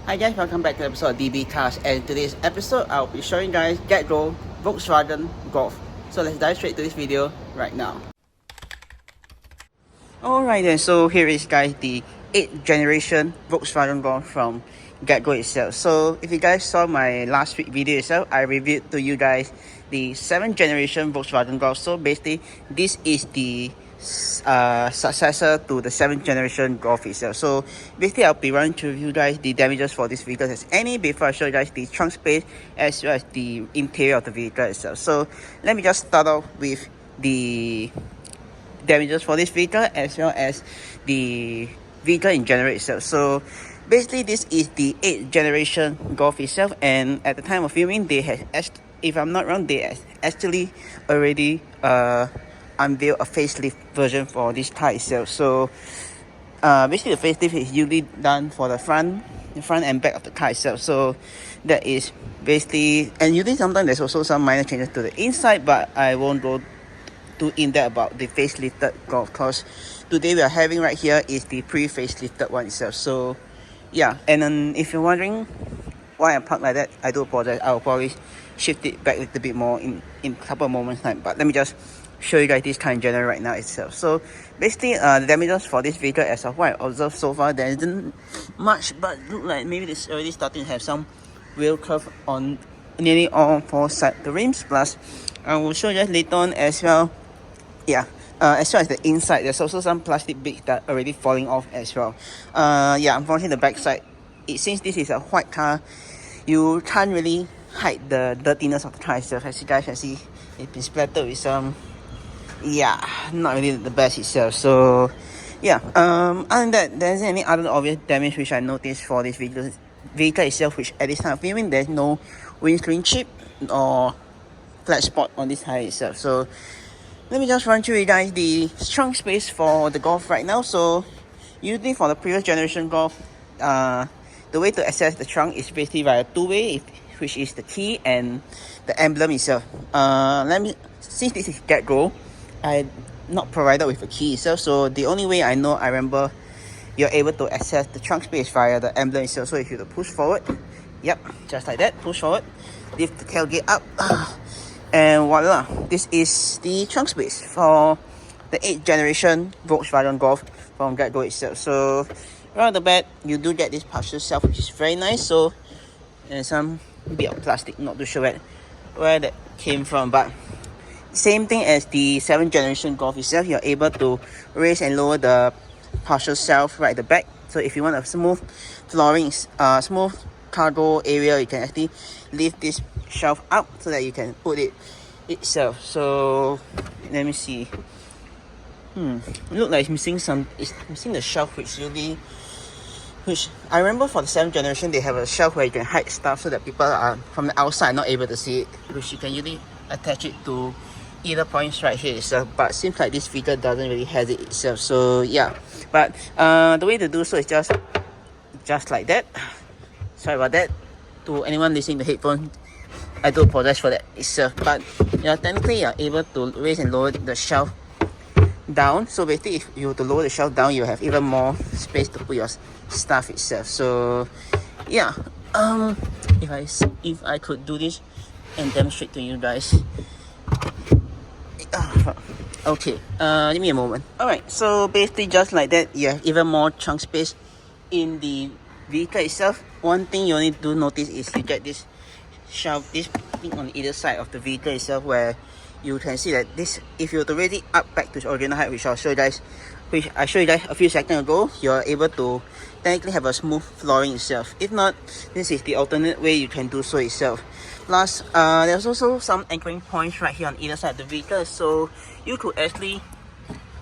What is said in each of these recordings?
Hi guys, welcome back to the episode of DB Cars, and today's episode I'll be showing you guys GetGo Volkswagen Golf. So let's dive straight to this video right now. Alright then, so here is guys the 8th generation Volkswagen Golf from GetGo itself. So if you guys saw my last week video itself, I reviewed to you guys the 7th generation Volkswagen Golf. So basically this is the successor to the 7th generation Golf itself. So basically I'll be running through you guys the damages for this vehicle as any before I show you guys the trunk space as well as the interior of the vehicle itself. So let me just start off with the damages for this vehicle as well as the vehicle in general itself. So basically this is the 8th generation Golf itself, and at the time of filming they had, if I'm not wrong, they actually already unveil a facelift version for this car itself. So basically the facelift is usually done for the front and back of the car itself. So that is basically, and usually sometimes there's also some minor changes to the inside, but I won't go too in depth about the facelifted Golf, because today we are having right here is the pre-facelifted one itself. So yeah, and then if you're wondering why I'm parked like that, I do apologize. I'll probably shift it back a little bit more in a couple of moments time, but let me just show you guys this car in general right now itself. So basically the damages for this vehicle as of what I observed so far, there isn't much, but look like maybe it's already starting to have some wheel curve on nearly all four sides of the rims. Plus I will show you guys later on as well, yeah, as well as the inside, there's also some plastic bits that are already falling off as well. Yeah, unfortunately the back side, since this is a white car, you can't really hide the dirtiness of the car itself. As you guys can see, it's been splattered with some, yeah, not really the best itself. So yeah, other than that, there isn't any other obvious damage which I noticed for this vehicle itself, which at this time of filming there's no windscreen chip or flat spot on this tire itself. So let me just run through you guys the trunk space for the Golf right now. So usually for the previous generation Golf, the way to access the trunk is basically via two-way, which is the key and the emblem itself. Since this is GetGo, I'm not provided with a key itself, so the only way I remember you're able to access the trunk space via the emblem itself. So if you push forward, yep, just like that, push forward, lift the tailgate up, and voila, this is the trunk space for the 8th generation Volkswagen Golf from GetGo itself. So right off the bat, you do get this partial shelf, which is very nice. So and some bit of plastic, not too sure where that came from, but same thing as the 7th generation Golf itself, you're able to raise and lower the partial shelf right at the back. So if you want a smooth flooring, smooth cargo area, you can actually lift this shelf up so that you can put it itself. So let me see. It looks like it's missing the shelf, which I remember for the 7th generation they have a shelf where you can hide stuff so that people are from the outside not able to see it, which you can usually attach it to either points right here itself, but seems like this vehicle doesn't really have it itself. So yeah, but the way to do so is just like that. Sorry about that to anyone listening to headphones, I do apologize for that itself. But yeah, technically you're able to raise and lower the shelf down. So basically if you were to lower the shelf down, you have even more space to put your stuff itself. So yeah, if I could do this and demonstrate to you guys. Okay, give me a moment. Alright, so basically just like that, you have even more trunk space in the vehicle itself. One thing you need to notice is you get this shelf, this thing on either side of the vehicle itself, where you can see that this, if you were to raise it up back to its original height, which I showed you guys a few seconds ago, you're able to technically have a smooth flooring itself. If not, this is the alternate way you can do so itself. Plus, there's also some anchoring points right here on either side of the vehicle, so you could actually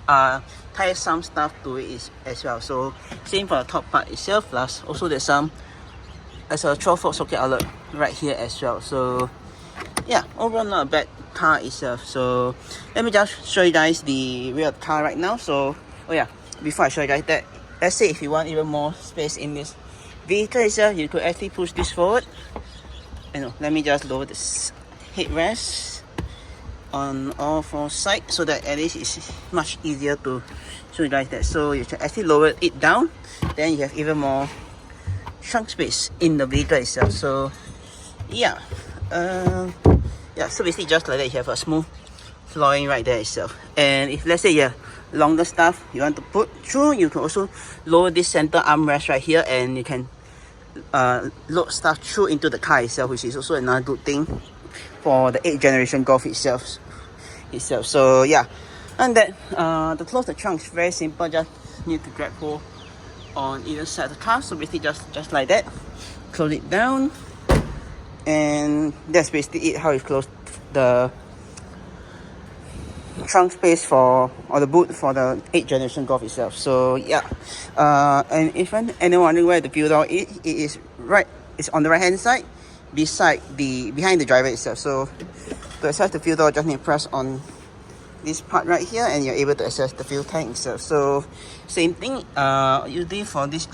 tie some stuff to it as well. So same for the top part itself. Plus also there's a 12-volt socket outlet right here as well. So yeah, overall not a bad car itself. So let me just show you guys the rear of the car right now. So oh yeah, before I show you guys that, let's say if you want even more space in this vehicle itself, you could actually push this forward. Let me just lower this headrest on all four sides so that at least it's much easier to show you guys that. So you can actually lower it down, then you have even more trunk space in the vehicle itself. So yeah, so basically just like that, you have a smooth flooring right there itself. And if let's say you have longer stuff you want to put through, you can also lower this center armrest right here, and you can load stuff through into the car itself, which is also another good thing for the 8th generation Golf itself. So yeah, and that to close the trunk is very simple. Just need to grab hold on either side of the car. So basically just like that, close it down, and that's basically it, how you close the trunk space for, or the boot for the 8th generation Golf itself. So yeah, and if anyone wondering where the fuel door is, it's on the right hand side behind the driver itself. So to access the fuel door, just need to press on this part right here, and you're able to access the fuel tank itself. So same thing, usually for this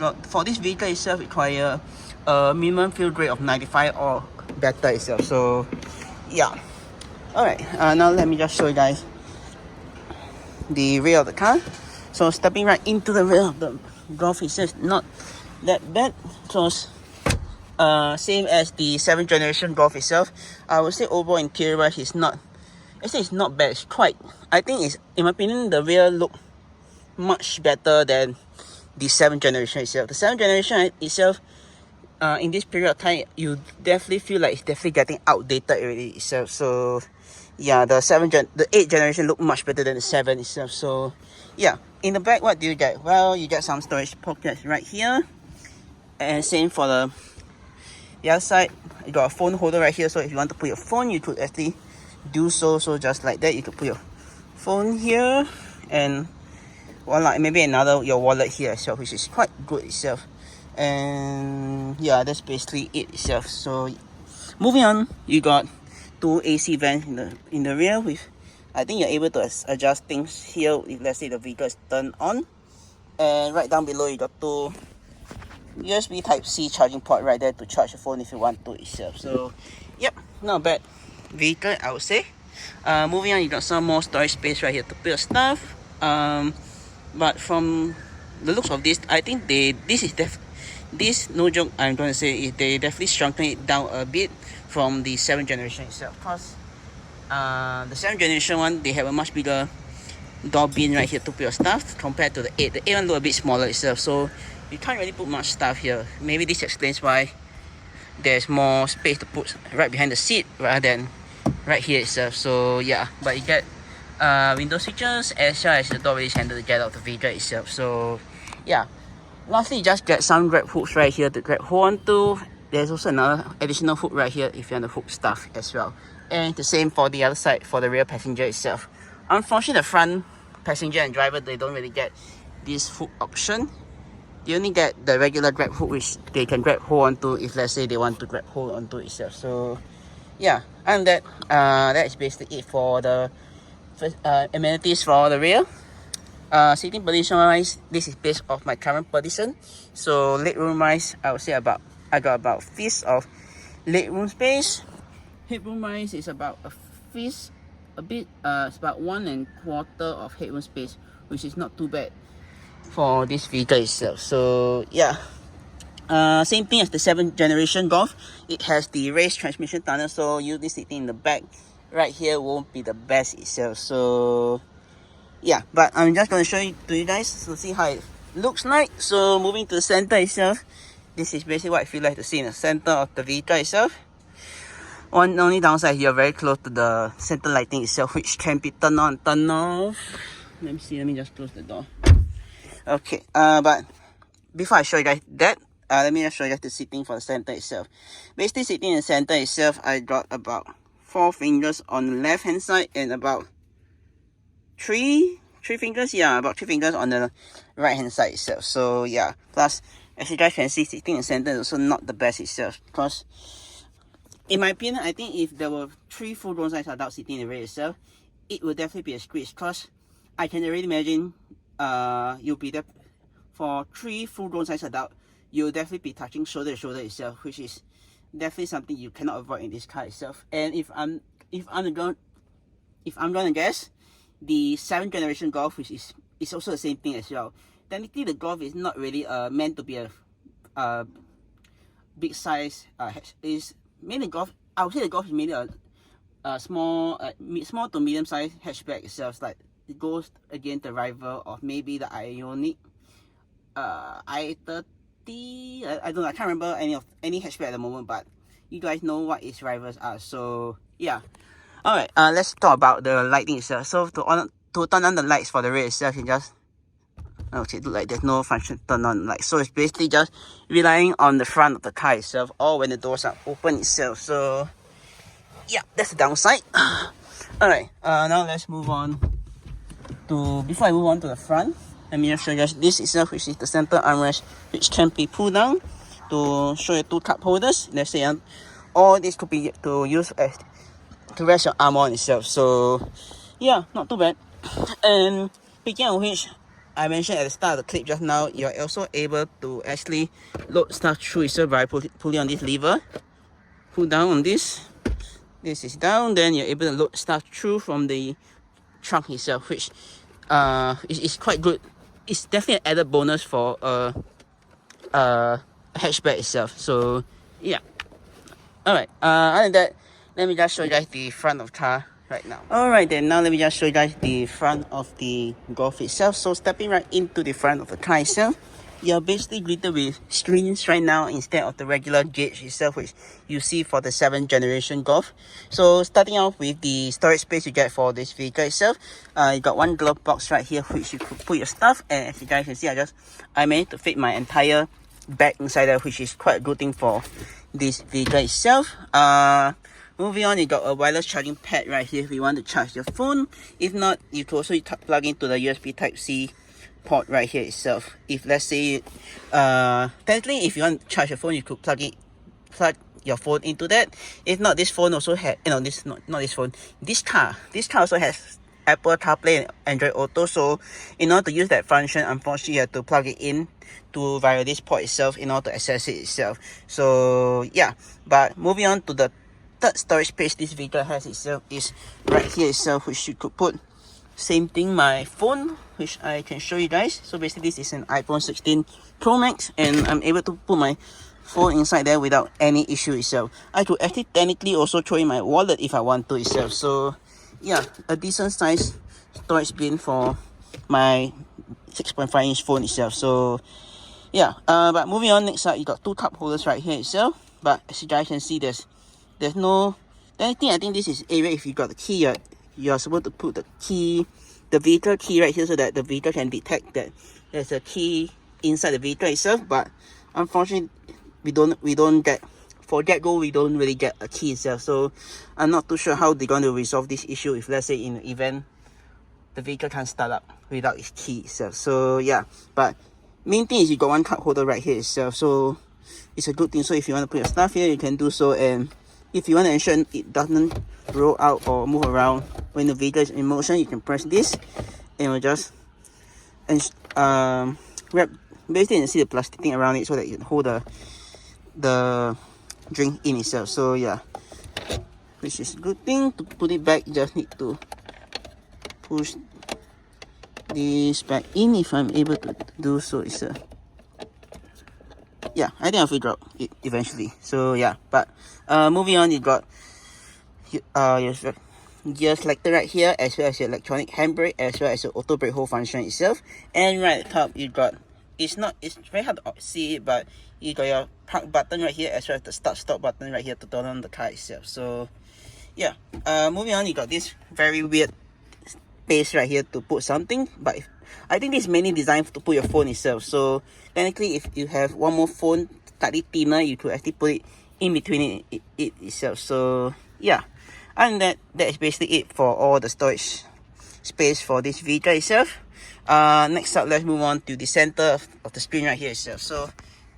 vehicle itself require a minimum fuel grade of 95 or better itself. So yeah, alright, now let me just show you guys the rear of the car. So stepping right into the rear of the Golf itself, not that bad, close. Same as the 7th generation Golf itself. I would say overall interior wise it's not bad. It's quite, I think it's, in my opinion, the rear look much better than the 7th generation itself. The 7th generation itself, in this period of time, you definitely feel like it's definitely getting outdated already itself. So yeah, the 8th generation look much better than the 7 itself. So yeah, in the back, what do you get? Well, you get some storage pockets right here, and same for the other side. You got a phone holder right here, so if you want to put your phone, you could actually do so. So just like that, you could put your phone here, and like maybe your wallet here itself, which is quite good itself. And yeah, that's basically it itself. So moving on, you got 2 AC vents in the rear. With, I think you're able to adjust things here if let's say the vehicle is turned on. And right down below, you got 2 USB Type-C charging port right there to charge your phone if you want to itself. So yep, not bad vehicle, I would say. Moving on, you got some more storage space right here to put your stuff. But from the looks of this, I think this, no joke, I'm going to say, they definitely shrunken it down a bit from the 7th generation itself. Because the 7th generation one, they have a much bigger door bin right here to put your stuff compared to the 8. The 8 one look a bit smaller itself, so you can't really put much stuff here. Maybe this explains why there's more space to put right behind the seat rather than right here itself. So yeah, but you get window switches as well as the door release handle to get out the vehicle itself. So yeah, lastly, you just get some grab hooks right here to grab hold onto. There's also another additional hook right here if you want to hook stuff as well. And the same for the other side for the rear passenger itself. Unfortunately, the front passenger and driver, they don't really get this hook option. You only get the regular grab hook, which they can grab hold onto if let's say they want to grab hold onto itself. So yeah, and that is basically it for the amenities for the rear. Seating position wise, this is based off my current position. So legroom wise, I would say I got about fist of legroom space. Headroom wise is about a fist, it's about 1 1/4 of headroom space, which is not too bad for this vehicle itself. So yeah, same thing as the 7th generation Golf. It has the raised transmission tunnel, so usually sitting in the back right here won't be the best itself. So yeah, but I'm just going to show it to you guys to see how it looks like. So moving to the center itself, this is basically what I feel like to see in the center of the vehicle itself. Only downside, you're very close to the center lighting itself, which can be turned on, turned off. Let me just close the door. Okay, but before I show you guys that, let me just show you guys the seating for the center itself. Basically, sitting in the center itself, I got about 4 fingers on the left hand side and about 3 fingers, yeah, about 3 fingers on the right hand side itself. So yeah, plus as you guys can see, sitting in the center is also not the best itself, because in my opinion, I think if there were 3 full-grown size adults sitting in the rear itself, it would definitely be a squeeze, because I can already imagine you'll be there for 3 full-grown size adults. You'll definitely be touching shoulder to shoulder itself, which is definitely something you cannot avoid in this car itself. And if I'm gonna guess, the 7th generation Golf, which is also the same thing as well. Technically, the Golf is not really meant to be a big size is mainly Golf. I would say the Golf is mainly a small small to medium size hatchback itself. Like it goes against the rival of maybe the Ioniq i30. I don't know, I can't remember any hatchback at the moment, but you guys know what its rivals are. So yeah. Alright, let's talk about the lighting itself. So to turn on the lights for the rear itself, you just okay, look like there's no function turn on light. So it's basically just relying on the front of the car itself or when the doors are open itself. So yeah, that's the downside. Alright, now let's move on to, before I move on to the front, let me just show you guys this itself, which is the center armrest, which can be pulled down to show you two cup holders. Let's say, or this could be to use as to rest your arm on itself. So yeah, not too bad. And speaking of which, I mentioned at the start of the clip just now, you're also able to actually load stuff through itself by pulling on this lever. Pull down on this. This is down, then you're able to load stuff through from the trunk itself, which is quite good. It's definitely an added bonus for a hatchback itself. So yeah. Alright, other than that, let me just show you guys the front of the car right now. Alright then, now let me just show you guys the front of the Golf itself. So stepping right into the front of the car itself, you're basically greeted with screens right now instead of the regular gauge itself, which you see for the 7th generation Golf. So starting off with the storage space you get for this vehicle itself, you got one glove box right here which you could put your stuff, and as you guys can see, I managed to fit my entire bag inside there, which is quite a good thing for this vehicle itself. Moving on, you got a wireless charging pad right here if you want to charge your phone. If not, you can also plug into the USB Type-C port right here itself. If let's say technically if you want to charge your phone, you could plug your phone into that. If not, this phone also had, this car also has Apple CarPlay and Android Auto. So in order to use that function, unfortunately you have to plug it in to via this port itself in order to access it itself. So yeah, but moving on to the third storage space this vehicle has itself is right here itself, which you could put same thing, my phone, which I can show you guys. So basically this is an iPhone 16 Pro Max, and I'm able to put my phone inside there without any issue itself. I could actually technically also throw in my wallet if I want to itself. So yeah, a decent size storage bin for my 6.5 inch phone itself. So yeah, but moving on, next up you got two cup holders right here itself. But as you guys can see, there's no, the only thing, I think this is area if you got the key, you're supposed to put the key, the vehicle key right here, so that the vehicle can detect that there's a key inside the vehicle itself. But unfortunately we don't get, for GetGo we don't really get a key itself. So I'm not too sure how they're going to resolve this issue if let's say in the event the vehicle can't start up without its key itself. So yeah, but main thing is you got one cup holder right here itself, so it's a good thing. So if you want to put your stuff here, you can do so. And if you want to ensure it doesn't roll out or move around when the vehicle is in motion, you can press this and it will just wrap, basically you see the plastic thing around it so that you can hold the drink in itself. So yeah, which is a good thing. To put it back, you just need to push this back in. If I'm able to do so, it's yeah, I think I'll figure out it eventually. So yeah, but moving on, you got your gear selector right here, as well as your electronic handbrake, as well as your auto brake hold function itself. And right at the top, you got, it's very hard to see it, but you got your park button right here, as well as the start stop button right here to turn on the car itself. So yeah, moving on, you got this very weird space right here to put something, but I think this is mainly designed to put your phone itself. So technically, if you have one more phone slightly thinner, you could actually put it in between it itself. So yeah, and that is basically it for all the storage space for this vehicle itself. Next up, let's move on to the center of the screen right here itself. So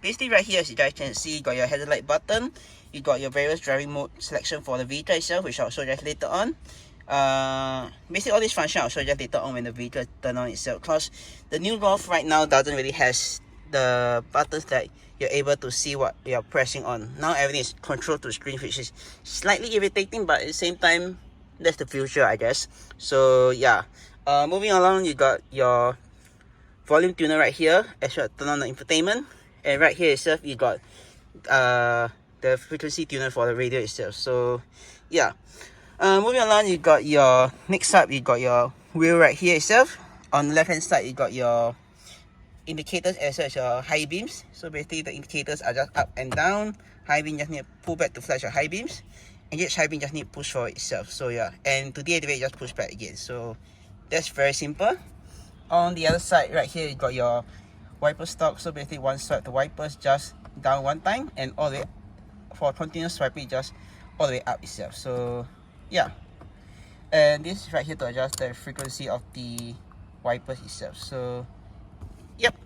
basically right here, as you guys can see, you got your headlight button, you got your various driving mode selection for the vehicle itself, which I'll show you guys later on. Basically all this function I'll show you later on when the vehicle turn on itself, because the new Golf right now doesn't really has the buttons that you're able to see what you're pressing on. Now everything is controlled to the screen, which is slightly irritating, but at the same time that's the future, I guess. So yeah, moving along, you got your volume tuner right here, as well as turn on the infotainment. And right here itself, you got the frequency tuner for the radio itself. So yeah, moving along, you got your next up, you got your wheel right here itself. On the left hand side, you got your indicators as well as your high beams. So basically the indicators are just up and down. High beam just need to pull back to flash your high beams. Engage high beam just need to push for itself. So yeah, and to deactivate, just push back again. So that's very simple. On the other side right here, you got your wiper stock. So basically one swipe the wipers just down one time, and all the way for continuous swiping just all the way up itself. So yeah, and this is right here to adjust the frequency of the wipers itself. So yep.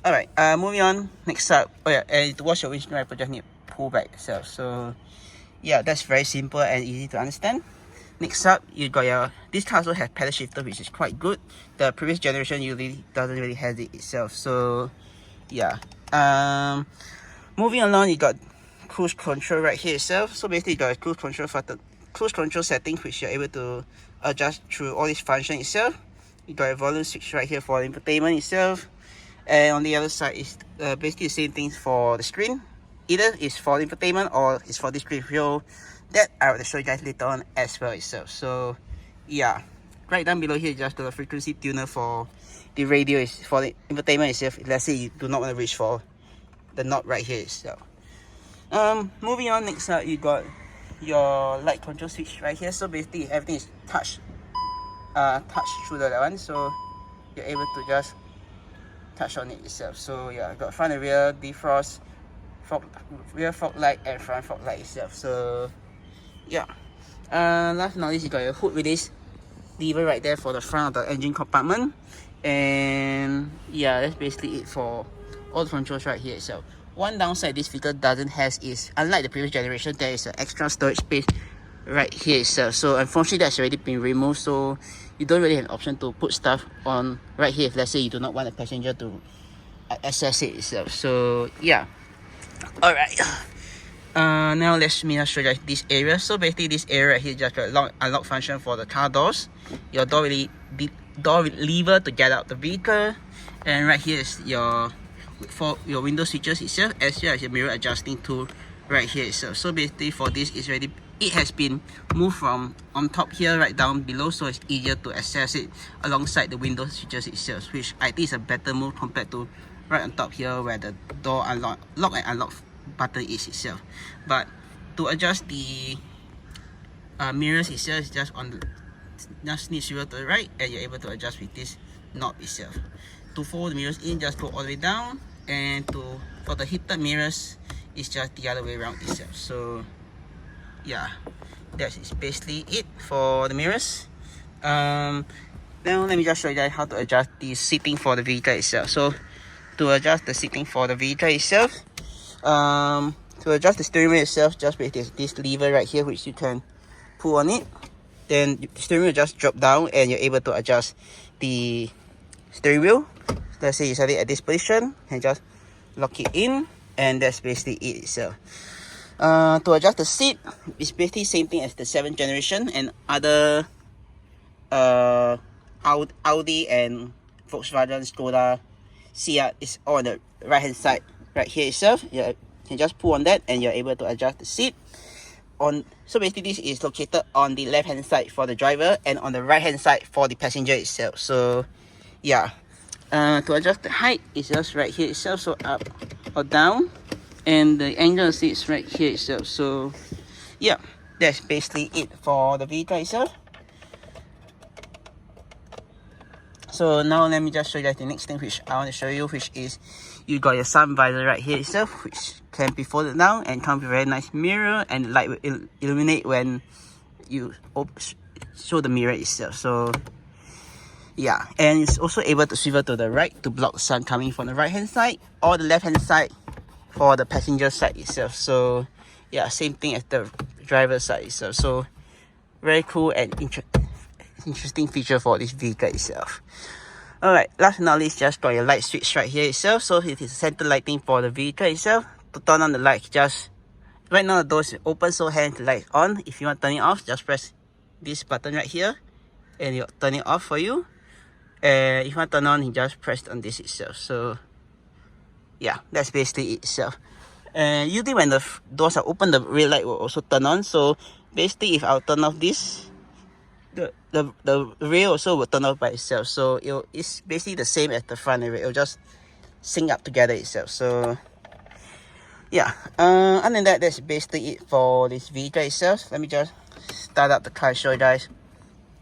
Alright, moving on. Next up, oh yeah, and to wash your windscreen wiper, just need to pull back itself. So yeah, that's very simple and easy to understand. Next up, you got your, this car also has pedal shifter, which is quite good. The previous generation usually doesn't really have it itself. So yeah, moving along, you got cruise control right here itself. So basically you got a cruise control setting, which you're able to adjust through all this function itself. You got a volume switch right here for the infotainment itself, and on the other side is basically the same things for the screen. Either it's for the infotainment or it's for the screen. So that I will show you guys later on as well itself. So yeah, right down below here is just the frequency tuner for the radio, is for the infotainment itself. Let's say you do not want to reach for the knob right here itself. Moving on, next up you got your light control switch right here. So basically everything is touch through that one, so you're able to just touch on it itself. So yeah, got front and rear defrost, rear fog light and front fog light itself. So yeah, last but not least, you got your hood release lever right there for the front of the engine compartment. And yeah, that's basically it for all the controls right here itself. One downside this vehicle doesn't have is, unlike the previous generation, there is an extra storage space right here itself. So unfortunately that's already been removed, so you don't really have an option to put stuff on right here if let's say you do not want a passenger to access it itself. So yeah, all right. Now let me show you this area. So basically this area right here just got unlock function for the car doors, your door lever to get out the vehicle, and right here is your for your window switches itself, as well as your mirror adjusting tool right here itself. So basically for this, it has been moved from on top here right down below, so it's easier to access it alongside the window switches itself, which I think is a better move compared to right on top here where the door lock and unlock button is itself. But to adjust the mirrors itself, is just need zero to the right, and you're able to adjust with this knob itself. To fold the mirrors in, just go all the way down, and for the heated mirrors, it's just the other way around itself. So yeah, that is basically it for the mirrors. Now let me just show you guys how to adjust the seating for the vehicle itself. So to adjust the seating for the vehicle itself, to adjust the steering wheel itself, just with this lever right here, which you can pull on it. Then the steering wheel just drop down, and you're able to adjust the steering wheel. Let's say you set it at this position, and just lock it in, and that's basically it itself. To adjust the seat, it's basically same thing as the 7th generation and other Audi and Volkswagen, Skoda, Seat is all on the right hand side right here itself. You can just pull on that and you're able to adjust the seat. So basically this is located on the left hand side for the driver and on the right hand side for the passenger itself. So yeah, to adjust the height is just right here itself, so up or down, and the angle of the seat is right here itself. So yeah, that's basically it for the vehicle itself. So now let me just show you guys the next thing which I want to show you, which is you got your sun visor right here itself, which can be folded down and comes with a very nice mirror, and light will illuminate when you show the mirror itself. So yeah, and it's also able to swivel to the right to block the sun coming from the right hand side or the left hand side for the passenger side itself. So yeah, same thing as the driver side itself. So very cool and interesting feature for this vehicle itself. Alright, last but not least, just got your light switch right here itself. So it is center lighting for the vehicle itself. To turn on the light, just right now the door is open, so hence the light on. If you want to turn it off, just press this button right here and it'll turn it off for you. And if you want to turn on, you just press on this itself. So yeah, that's basically it itself. And usually when the doors are open, the red light will also turn on. So basically, if I'll turn off this, the rear also will turn off by itself. So it's basically the same as the front and rear. It'll just sync up together itself. So yeah, other than that, that's basically it for this vehicle itself. Let me just start up the car and show you guys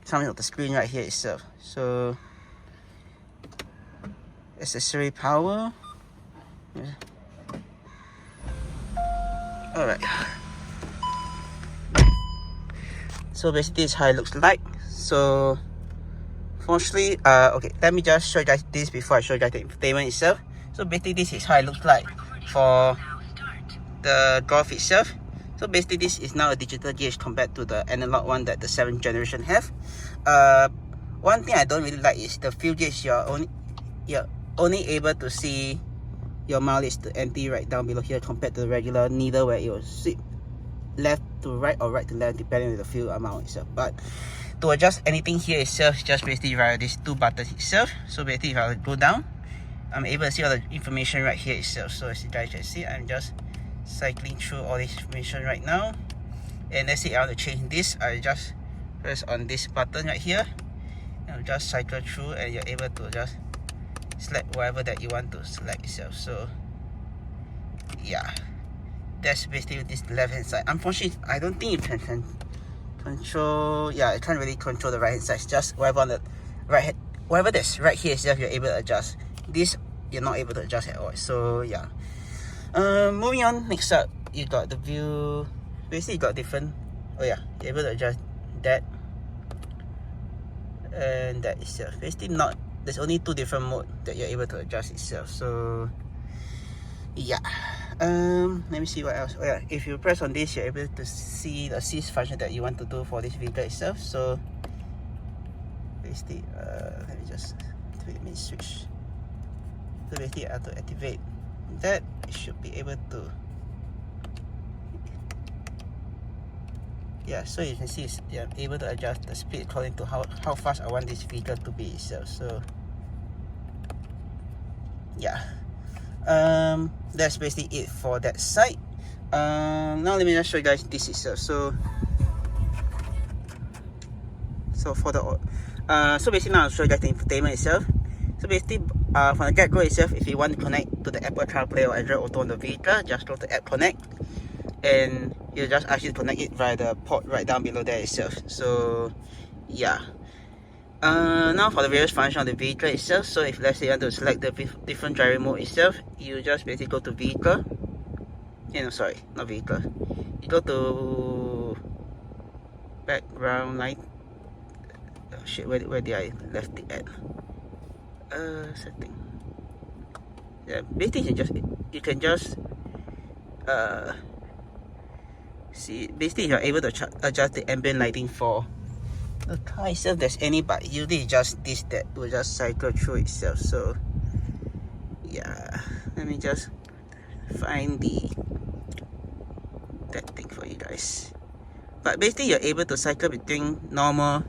something of the screen right here itself. So accessory power. Alright, so basically this is how it looks like. So fortunately, okay, let me just show you guys this before I show you guys the infotainment itself. So basically this is how it looks like for the Golf itself. So basically this is now a digital gauge compared to the analog one that the 7th generation have. One thing I don't really like is the fuel gauge. You're only able to see your mileage to empty right down below here compared to the regular needle where it will sweep left to right or right to left depending on the fuel amount itself. But to adjust anything here itself, just basically via these two buttons itself. So basically if I go down, I'm able to see all the information right here itself. So as you guys can see, I'm just cycling through all this information right now. And let's say I want to change this, I just press on this button right here and I'll just cycle through, and you're able to just select whatever that you want to select itself. So yeah, that's basically this left hand side. Unfortunately, I don't think you can control, yeah, I can't really control the right hand side. It's just whatever on the right hand, whatever that's right here itself, you're able to adjust. This you're not able to adjust at all. So yeah, moving on, next up you got the view. Basically you got different, oh yeah, you're able to adjust that and that itself. Basically not, there's only two different modes that you're able to adjust itself. So yeah, let me see what else. Oh yeah, if you press on this, you're able to see the assist function that you want to do for this vehicle itself. So basically, let me just activate main switch. So basically I have to activate that. It should be able to, yeah, so you can see you're able to adjust the speed according to how fast I want this vehicle to be itself. So yeah, that's basically it for that side. Now let me just show you guys this itself. So for the so basically now I'll show you guys the infotainment itself. So basically from the GetGo itself, if you want to connect to the Apple CarPlay or Android Auto on the vehicle, just go to App Connect and it'll just ask you to connect it via the port right down below there itself. So yeah, now for the various function of the vehicle itself. So if let's say you want to select the different driving mode itself, you just basically go to vehicle, sorry, not vehicle, you go to background light. Oh shit, where did I left it at? Setting. Yeah, basically you can just see, basically you're able to adjust the ambient lighting for the car itself. There's any, but usually just this that will just cycle through itself. So yeah, let me just find that thing for you guys. But basically you're able to cycle between normal,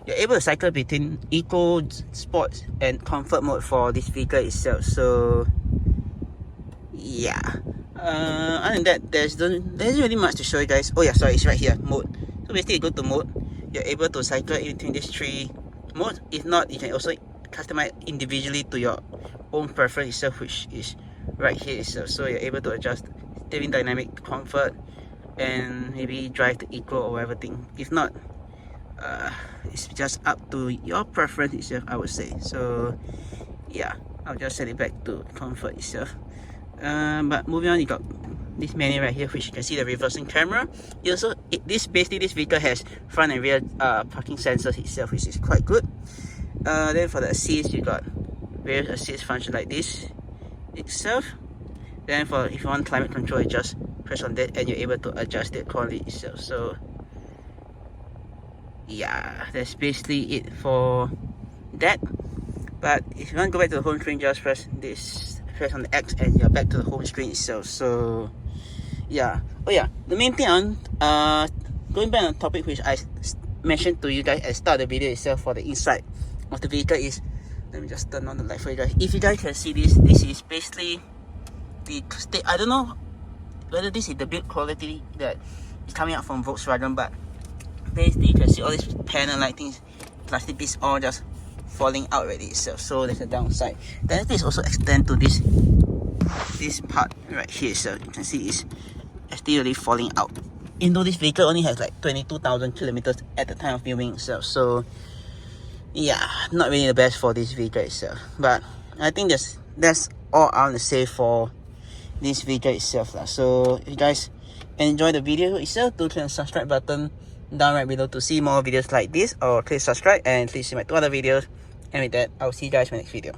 you're able to cycle between eco, sports and comfort mode for this vehicle itself. So yeah, other than that, there's really much to show you guys. Oh yeah, sorry, it's right here, mode. So basically you go to mode, you're able to cycle in between these three modes. If not, you can also customize individually to your own preference itself, which is right here itself. So you're able to adjust steering dynamic, comfort, and maybe drive the eco or whatever thing. If not, it's just up to your preference itself, I would say. So yeah, I'll just set it back to comfort itself. But moving on, you got this menu right here, which you can see the reversing camera. You also, this vehicle has front and rear parking sensors itself, which is quite good. Then for the assist, you got various assist function like this itself. Then for if you want climate control, you just press on that and you're able to adjust it accordingly itself. So yeah, that's basically it for that. But if you want to go back to the home screen, just press on the X and you're back to the home screen itself. So yeah, oh yeah, the main thing on going back on the topic which I mentioned to you guys at the start of the video itself for the inside of the vehicle is, let me just turn on the light for you guys. If you guys can see this is basically the state. I don't know whether this is the build quality that is coming out from Volkswagen, but basically you can see all these panel lightings, plastic piece all just falling out already itself. So there's a downside. Then this also extend to this part right here. So you can see it's still really falling out. Even though this vehicle only has like 22,000 kilometers at the time of viewing itself, so yeah, not really the best for this vehicle itself. But I think that's all I want to say for this vehicle itself. So if you guys enjoy the video itself, do click on the subscribe button down right below to see more videos like this, or click subscribe and please see my 2 other videos. And with that, I'll see you guys in my next video.